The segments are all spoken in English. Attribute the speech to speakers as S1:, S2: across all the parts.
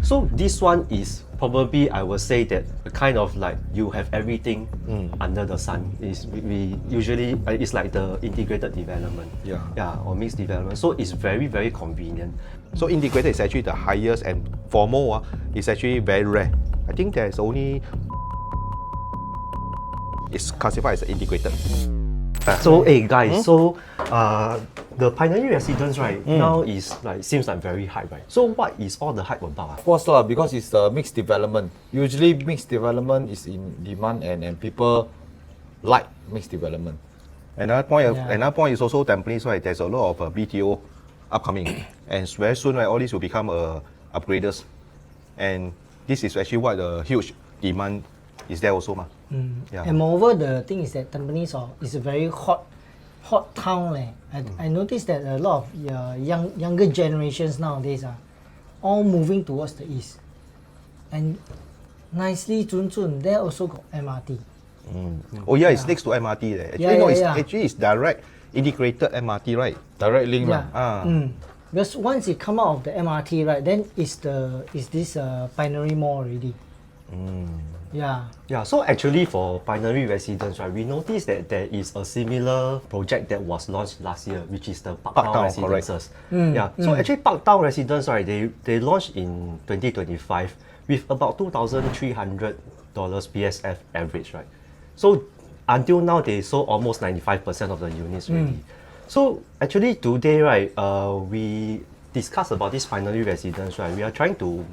S1: So this one is probably, I would say that kind of like you have everything under the sun. Is we usually it's like the integrated development. Yeah, or mixed development. So it's very, very convenient.
S2: So integrated is actually the highest, and for more, it's actually very rare. I think there's only it's classified as integrated.
S1: So hey guys, so the Pinery Residence right now is like seems like very hype, right? So what is all the hype about?
S3: Of course because it's a mixed development. Usually mixed development is in demand and people like mixed development.
S2: Another point is also Tampines, right? There's a lot of BTO upcoming, and very soon, right, all these will become upgraders, and this is actually what the huge demand is there also, ma.
S4: Yeah. And moreover, the thing is that Tampines is a very hot town. I noticed that a lot of younger generations nowadays are all moving towards the east. And nicely, Zun, there also got MRT.
S2: Oh yeah, it's next to MRT. Actually, it's direct integrated MRT, right?
S3: Direct link.
S4: Because once you come out of the MRT, right, then is this Pinery Mall already.
S1: Yeah, so actually for Pinery Residence, right, we noticed that there is a similar project that was launched last year, which is the ParkTown Residences. So actually ParkTown Residence, right, they launched in 2025 with about $2,300 PSF average, right? So until now, they sold almost 95% of the units already. So actually today, right, we discussed about this Pinery Residence, right? We are trying to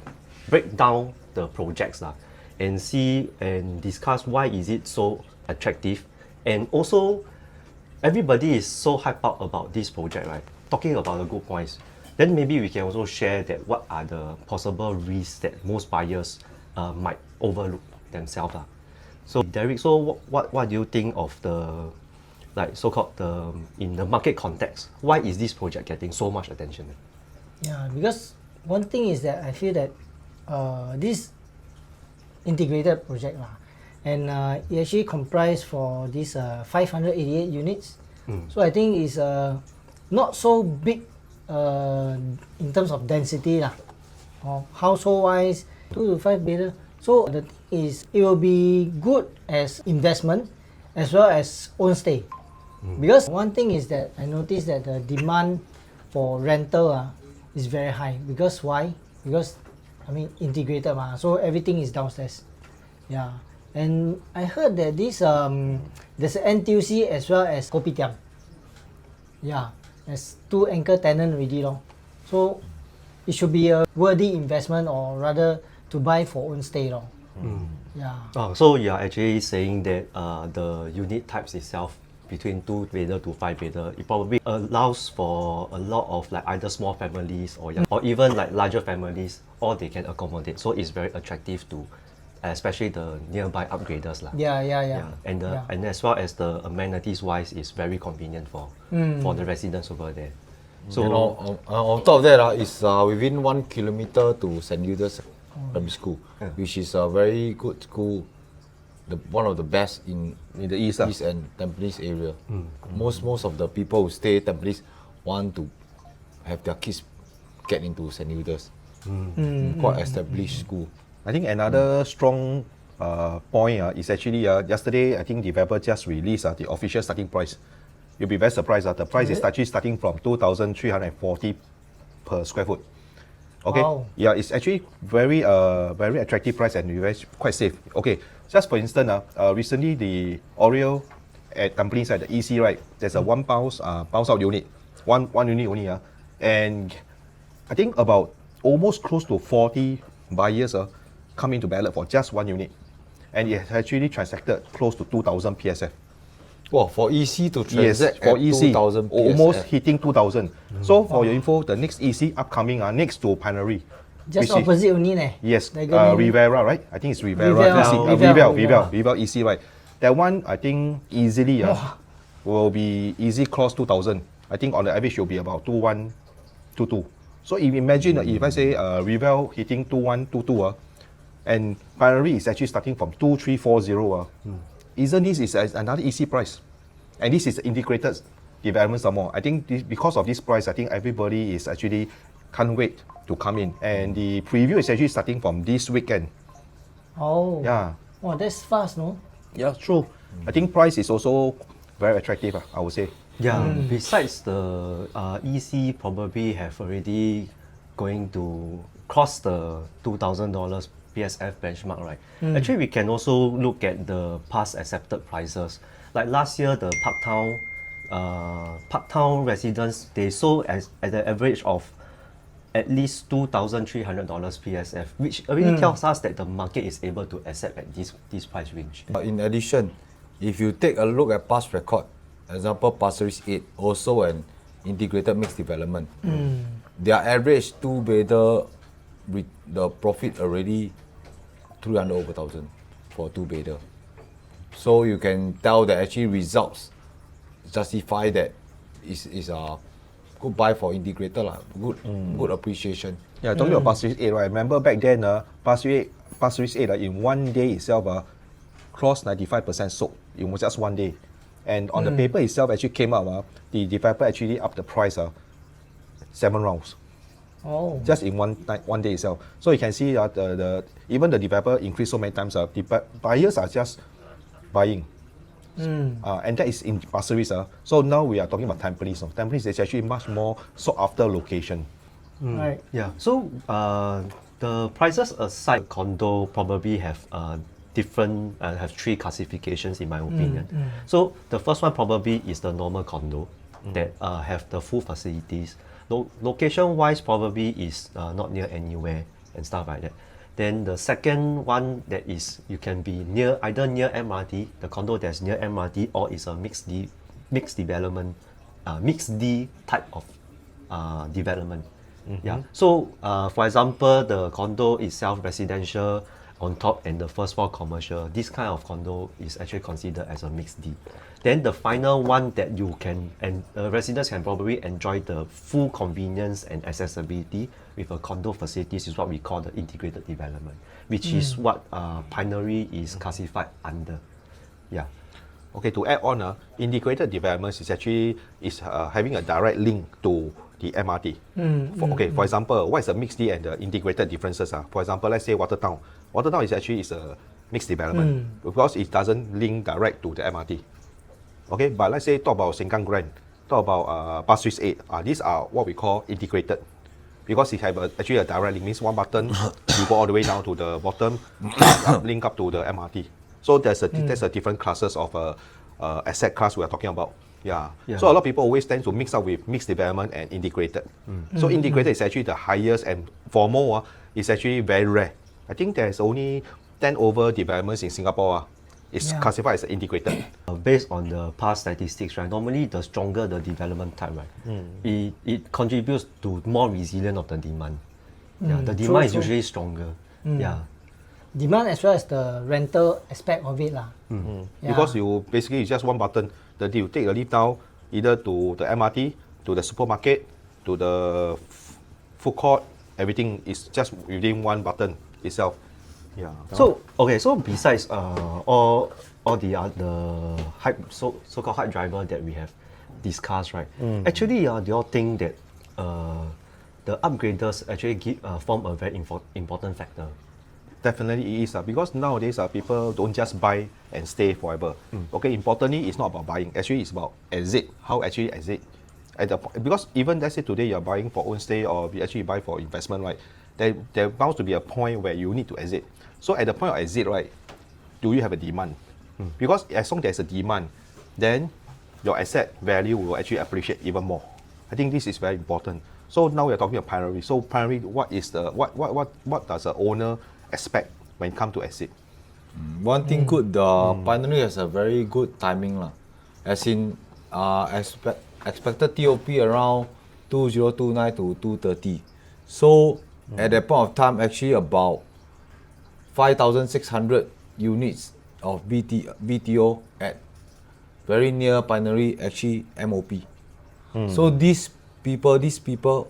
S1: break down the projects and see and discuss why is it so attractive, and also everybody is so hyped up about this project, right? Talking about the good points, then maybe we can also share that what are the possible risks that most buyers might overlook themselves. So Derek, so what do you think of the like so-called in the market context? Why is this project getting so much attention?
S4: Yeah, because one thing is that I feel that this integrated project and it actually comprised for this 588 units. So I think it's not so big in terms of density or household wise, 2 to 5 bedder. So the thing is, it will be good as investment as well as own stay. Because one thing is that I noticed that the demand for rental is very high. Because why? Because integrated so everything is downstairs. Yeah, and I heard that this there's an NTUC as well as Kopitiam. Yeah, there's 2 anchor tenants already So it should be a worthy investment, or rather to buy for own stay Yeah.
S1: Oh, so you are actually saying that the unit types itself between 2 bedder to 5 bedder, it probably allows for a lot of like either small families or even like larger families, or they can accommodate. So it's very attractive to especially the nearby upgraders. And as well as the amenities wise, it's very convenient for the residents over there. So
S3: on top of that, is within 1 kilometer to St. Hilda's Primary School, which is a very good school, one of the best in the east and Tampines area. Most of the people who stay Tampines want to have their kids get into St. Hilda's. Quite established school.
S2: I think another strong point is actually yesterday, I think developer just released the official starting price. You'll be very surprised. The price is actually starting from 2,340 per square foot. Okay. Wow. Yeah, it's actually very attractive price and quite safe. Okay. Just for instance, recently the Oreo at Tampines at the EC, right? There's a one bounce out unit, one unit only, and I think about almost close to 40 buyers come into ballot for just one unit, and it has actually transacted close to 2,000 PSF.
S3: Wow, for EC to transact
S2: for
S3: at
S2: EC,
S3: 2,000 PSF.
S2: almost hitting 2,000. So for your info, the next EC upcoming next to Pinery.
S4: Just opposite only
S2: Yes, Rivera, right? I think it's Rivera EC, right? That one, I think easily will be easy cross 2,000. I think on the average will be about 2,122. So if you imagine if I say Rivera hitting 2,122, and Pinery is actually starting from 2,340. Isn't this is another EC price? And this is integrated development some more. I think because of this price, I think everybody is actually can't wait to come in. And the preview is actually starting from this weekend.
S4: Oh.
S2: Yeah.
S4: Oh, that's fast, no?
S2: Yeah, true. I think price is also very attractive, I would say.
S1: Yeah, besides the EC probably have already going to cross the $2,000 PSF benchmark, right? Actually, we can also look at the past accepted prices. Like last year, the ParkTown residents, they sold at the average of at least $2,300 PSF, which already tells us that the market is able to accept at this price range.
S3: In addition, if you take a look at past record, example Pasir Ris 8, also an integrated mixed development. Their average two-bedder, the profit already 300 over thousand for two-bedder. So you can tell that actually results justify that is a good buy for integrator lah. Good appreciation.
S2: Yeah, talking about Pasir Ris 8, right? I remember back then, Pasir Ris 8 in one day itself crossed 95% sold. It was just one day. And on the paper itself actually came up, the developer actually upped the price 7 rounds.
S4: Oh.
S2: Just in one day itself. So you can see even the developer increased so many times. The buyers are just buying. And that is in Pasir Ris. So now we are talking about Tampines. Tampines is actually much more sought after location.
S4: Right.
S1: Yeah, so the prices aside, condo probably have different, have 3 classifications in my opinion. So the first one probably is the normal condo that have the full facilities. Location wise probably is not near anywhere and stuff like that. Then the second one that is, you can be either near MRT, the condo that's near MRT, or is a mixed development, mixed D type of development. Yeah. So for example, the condo itself residential on top and the first floor commercial, this kind of condo is actually considered as a mixed D. Then the final one that you can, and residents can probably enjoy the full convenience and accessibility with a condo facilities is what we call the integrated development, which is what Pinery is classified under. Yeah.
S2: Okay, to add on, integrated developments is actually having a direct link to the MRT. For example, what is the mixed D and the integrated differences? For example, let's say Watertown. Watertown is actually a mixed development because it doesn't link direct to the MRT. Okay, but let's say talk about Sengkang Grand, talk about Pasir Ris 8. These are what we call integrated because it have actually a direct link. Means one button, you go all the way down to the bottom, link up to the MRT. So there's a different classes of asset class we are talking about. Yeah. So a lot of people always tend to mix up with mixed development and integrated. So integrated is actually the highest, and for more, it's actually very rare. I think there's only 10 over developments in Singapore. It's classified as integrated.
S1: Based on the past statistics, right? Normally, the stronger the development type, right? It contributes to more resilience of the demand. Yeah, the demand is usually stronger. Yeah.
S4: Demand as well as the rental aspect of it, lah.
S2: Because you basically it's just one button. You take the lift down either to the MRT, to the supermarket, to the food court. Everything is just within one button itself. Yeah.
S1: So besides all the other so-called hype driver that we have discussed, right? Actually, do you all think that the upgraders actually form a very important factor?
S2: Definitely it is because nowadays people don't just buy and stay forever. Okay, importantly, it's not about buying. Actually, it's about exit. How actually exit? Because even let's say today you're buying for own stay or you actually buy for investment, right? There bound to be a point where you need to exit. So at the point of exit, right, do you have a demand? Because as long as there's a demand, then your asset value will actually appreciate even more. I think this is very important. So now we're talking about Pinery. So Pinery, what does the owner expect when it comes to exit?
S3: One thing good, the Pinery has a very good timing lah. As in, expected TOP around 2029 to 2030. So at that point of time, actually about 5,600 units of BTO at very near Pinery actually MOP. So these people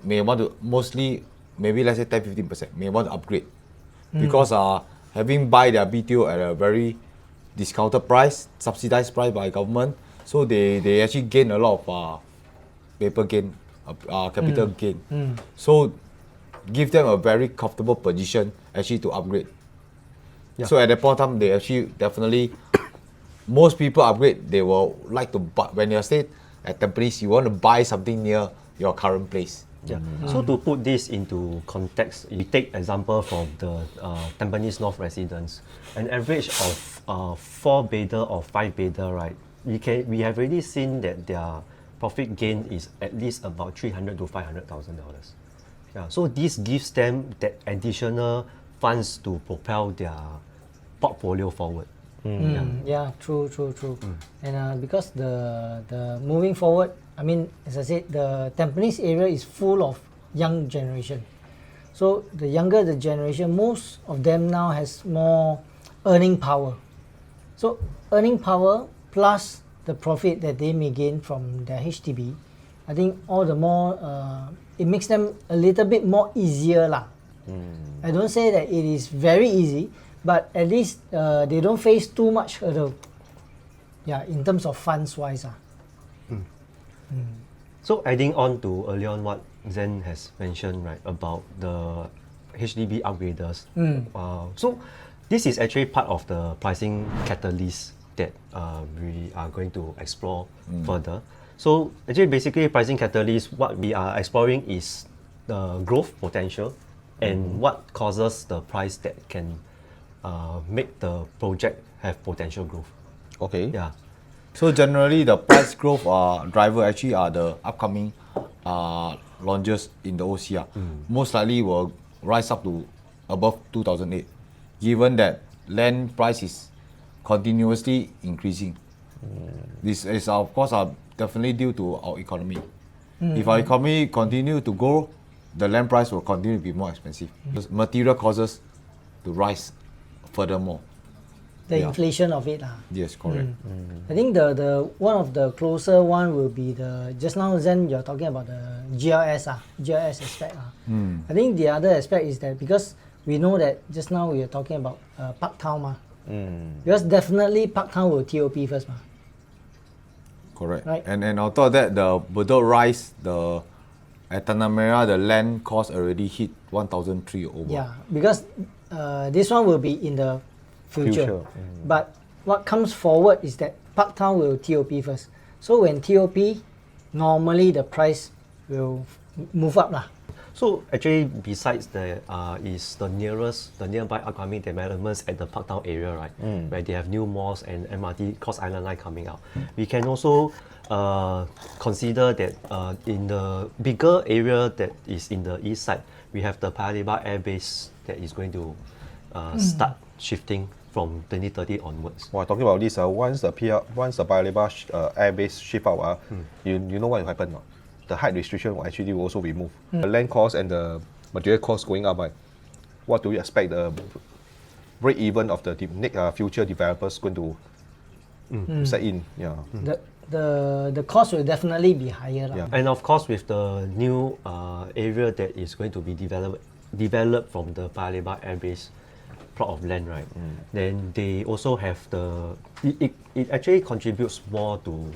S3: may want to mostly, maybe let's say 10-15% may want to upgrade because having buy their BTO at a very discounted price, subsidized price by government, so they actually gain a lot of paper gain capital gain. So give them a very comfortable position actually to upgrade. So at that point of time, they actually definitely, most people upgrade, they will like to buy, when you stay at Tampines, you want to buy something near your current place.
S1: Yeah. So to put this into context, we take example from the Tampines North residents. An average of 4-bedder or 5-bedder, right? We have already seen that their profit gain is at least about $300,000 to $500,000. Yeah. So this gives them that additional funds to propel their portfolio forward.
S4: Yeah, true. And because the moving forward, I mean, as I said, the Tampines area is full of young generation. So the younger the generation, most of them now has more earning power. So earning power plus the profit that they may gain from their HDB, I think all the more it makes them a little bit more easier lah. I don't say that it is very easy, but at least they don't face too much hurdle. Yeah, in terms of funds wise.
S1: So adding on to earlier on what Zen has mentioned, right, about the HDB upgraders. So this is actually part of the pricing catalyst that we are going to explore further. So actually basically pricing catalyst, what we are exploring is the growth potential and what causes the price that can make the project have potential growth.
S2: Okay.
S1: Yeah.
S3: So generally, the price growth driver actually are the upcoming launches in the OCR. Most likely will rise up to above 2008, given that land price is continuously increasing. This is of course definitely due to our economy. If our economy continue to grow, the land price will continue to be more expensive. Material causes to rise furthermore.
S4: The inflation of it.
S3: Yes, correct.
S4: I think the one of the closer one will be the, just now Zen you're talking about the GLS aspect. I think the other aspect is that because we know that just now we are talking about ParkTown because definitely ParkTown will TOP first
S3: Correct.
S4: Right.
S3: And on top of that, the Bedok Rise, at Tanah Merah, the land cost already hit 1,300 over.
S4: Yeah, because this one will be in the future. But what comes forward is that ParkTown will TOP first. So when TOP, normally the price will move up lah.
S1: So actually, besides the nearby upcoming developments at the ParkTown area, right, where they have new malls and MRT Cross Island Line coming out, we can also consider that in the bigger area that is in the east side, we have the Paya Lebar Air Base that is going to start shifting from 2030 onwards.
S2: Well, talking about this, once the Paya Lebar Air Base shift out, you know what will happen? The height restriction will actually also be removed. The land cost and the material cost going up, right? What do we expect the break even of the future developers going to set in? Yeah.
S4: The cost will definitely be higher lah.
S1: Yeah. And of course, with the new area that is going to be developed from the Paya Lebar Air Base plot of land, right? Then they also have it actually contributes more to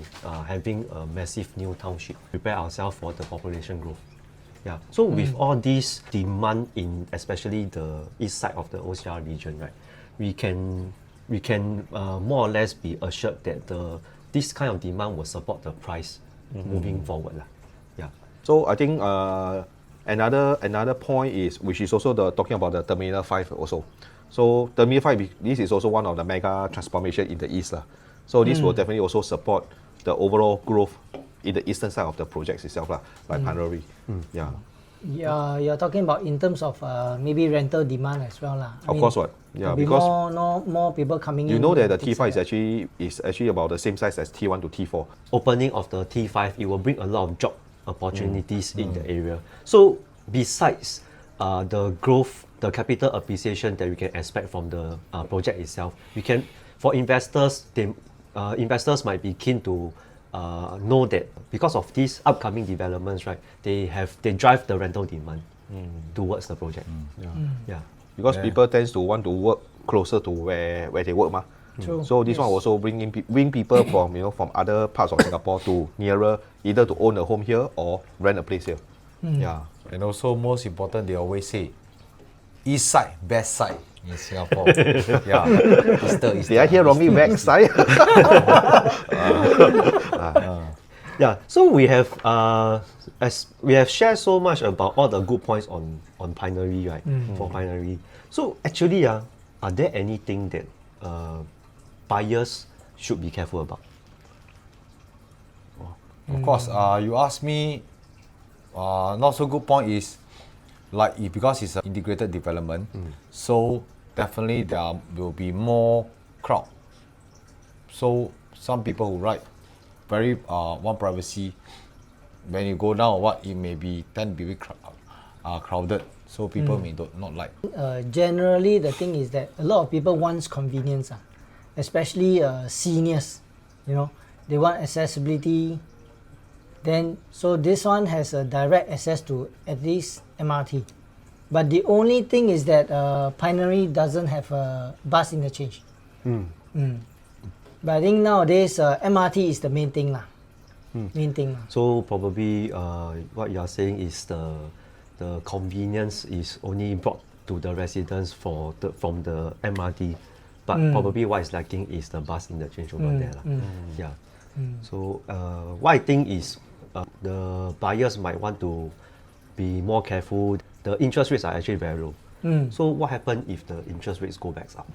S1: having a massive new township. Prepare ourselves for the population growth. Yeah. So with all this demand in especially the east side of the OCR region, right? We can more or less be assured that this kind of demand will support the price moving forward lah. Yeah.
S2: So I think another point is, which is also talking about the Terminal 5 also. So Terminal 5, this is also one of the mega transformation in the east lah. So this will definitely also support the overall growth in the eastern side of the projects itself lah, like Pinery. Yeah.
S4: Yeah, you're talking about in terms of maybe rental demand as well lah.
S2: Of course, what? Yeah,
S4: because
S2: because
S4: more people coming in.
S2: you know that the T5 is actually about the same size as T1 to T4.
S1: Opening of the T5, it will bring a lot of job opportunities in the area. So besides the growth, the capital appreciation that we can expect from the project itself, we can, for investors, investors might be keen to know that because of these upcoming developments, right, they drive the rental demand towards the project. Yeah.
S2: Because people tends to want to work closer to where they work,
S4: True.
S2: So this one
S4: Yes.
S2: also bring people from from other parts of Singapore to nearer, either to own a home here or rent a place here.
S3: Yeah, and also most important, they always say, east side, best side in Singapore. Yeah,
S2: Did I hear wrongly? Back side?
S1: Yeah, so we have as we have shared so much about all the good points on Pinery, right? For Pinery. So actually, are there anything that buyers should be careful about?
S3: Of course, you ask me, not so good point is, like because it's an integrated development, so definitely there will be more crowd. So some people who write very want privacy, when you go down or what, it may be tend to be crowded, so people may not like.
S4: Generally, the thing is that a lot of people wants convenience, especially seniors. They want accessibility. Then, so this one has a direct access to at least MRT. But the only thing is that Pinery doesn't have a bus interchange. But I think nowadays MRT is the main thing lah. Main thing lah.
S1: So probably what you are saying is the convenience is only brought to the residents from the MRT, but probably what is lacking is the bus interchange over there lah. Yeah. So what I think is the buyers might want to be more careful. The interest rates are actually very low. So what happens if the interest rates go back up?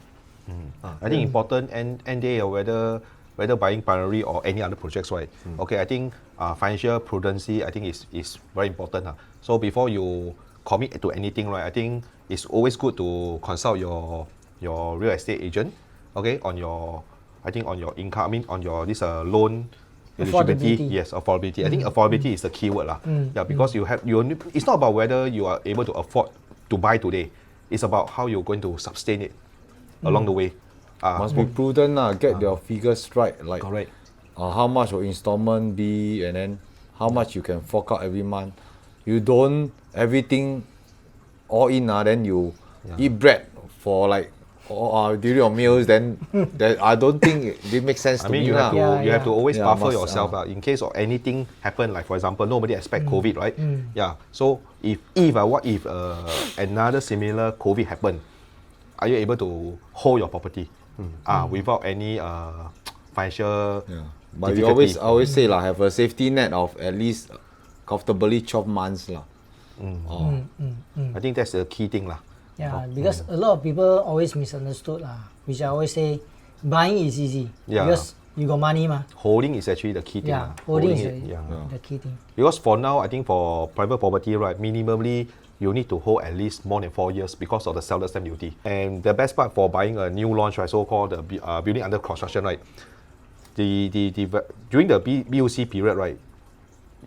S2: I think important end day whether buying Pinery or any other projects, right? Okay, I think financial prudency I think is very important. So before you commit to anything, right? I think it's always good to consult your real estate agent, okay, on your income, I mean on your this loan eligibility.
S4: Affordability.
S2: Yes, affordability. I think affordability is the key word lah. Yeah, because it's not about whether you are able to afford to buy today. It's about how you're going to sustain it along the way.
S3: Must be prudent, get your figures right, like
S2: Correct.
S3: How much will installment be, and then how much you can fork out every month. You don't everything all in, then you eat bread for like during your meals, then I don't think it makes sense
S2: I
S3: to
S2: mean,
S3: me.
S2: you have to always
S3: Yeah,
S2: buffer
S3: must,
S2: yourself in case of anything happen. Like for example, nobody expect COVID, right? Yeah. So what if another similar COVID happen? Are you able to hold your property without any financial?
S3: Yeah. But we
S2: difficulty?
S3: always say have a safety net of at least comfortably 12 months
S2: I think that's the key thing lah.
S4: Yeah, because a lot of people always misunderstood which I always say, buying is easy because you got money ma.
S2: Holding is actually the key thing.
S4: Yeah, holding is
S2: it,
S4: the key thing.
S2: Because for now, I think for private property, right, minimally you need to hold at least more than 4 years because of the seller stamp duty. And the best part for buying a new launch, right, so-called the building under construction, right, during the BUC period, right,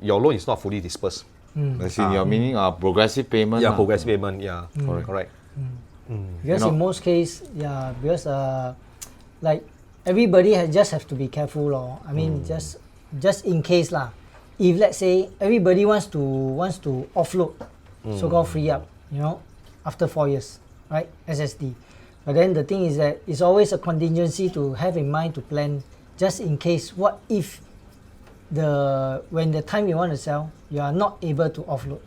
S2: your loan is not fully dispersed.
S3: As in your meaning progressive payment.
S2: Yeah, progressive payment. Yeah, correct.
S4: Because in most cases, because like everybody just have to be careful lor. I mean, just in case lah. If let's say everybody wants to offload, so-called free up, after 4 years, right? SSD. But then the thing is that it's always a contingency to have in mind to plan, just in case. What if when the time you want to sell, you are not able to offload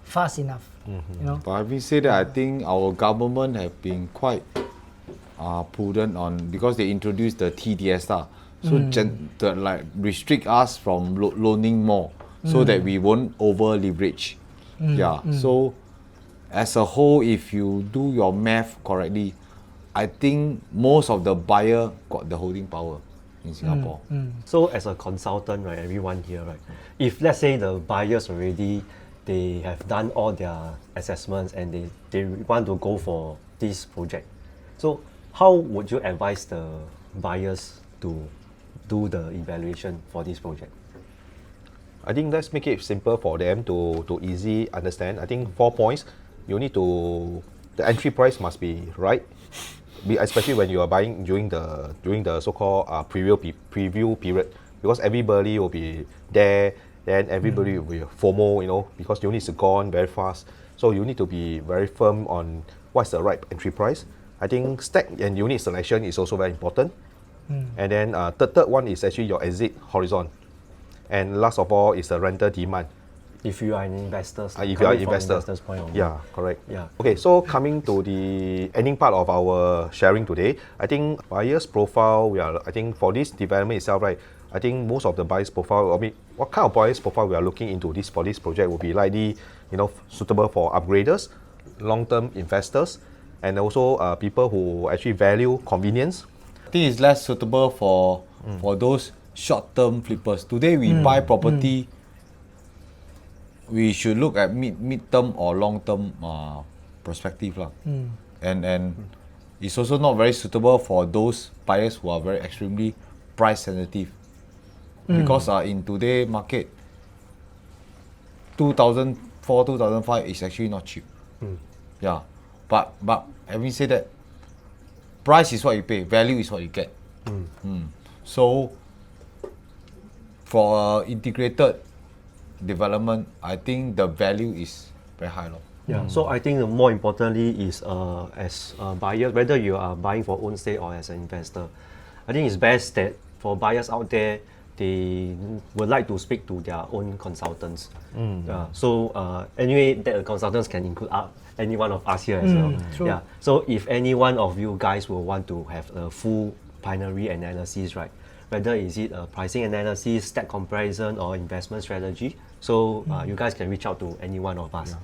S4: fast enough?
S3: But having said that, I think our government have been quite prudent because they introduced the TDS so like restrict us from loaning more so that we won't over leverage. So as a whole, if you do your math correctly, I think most of the buyer got the holding power in Singapore.
S1: So as a consultant, right, everyone here, right, if let's say the buyers already, they have done all their assessments and they want to go for this project, so how would you advise the buyers to do the evaluation for this project?
S2: I think let's make it simple for them to easy understand. I think 4 points. The entry price must be right, especially when you are buying during the so-called preview period, because everybody will be there. Then everybody will be FOMO, because units are gone very fast. So you need to be very firm on what's the right entry price. I think stack and unit selection is also very important. And then third one is actually your exit horizon. And last of all is the rental demand.
S1: If you are an investor,
S2: If you are an investor.
S1: investor's point of view.
S2: Yeah, correct.
S1: Yeah.
S2: Okay, so coming to the ending part of our sharing today, I think buyers profile, I think for this development itself, right, I think most of the buyers profile, I mean, what kind of buyers profile we are looking into this for this project will be likely, suitable for upgraders, long-term investors, and also people who actually value convenience.
S3: I think it's less suitable for those short-term flippers. Today we buy property, we should look at mid-term or long-term perspective lah. And it's also not very suitable for those buyers who are very extremely price sensitive. Because in today's market, 2004, 2005 is actually not cheap. Yeah, but having said that, price is what you pay, value is what you get. So for integrated development, I think the value is very high.
S1: Yeah, so I think more importantly is as a buyer, whether you are buying for own stay or as an investor, I think it's best that for buyers out there, they would like to speak to their own consultants. So anyway, that consultants can include any one of us here as well.
S4: True.
S1: Yeah. So if any one of you guys will want to have a full Pinery analysis, right? Whether is it a pricing analysis, stat comparison, or investment strategy, so you guys can reach out to any one of us.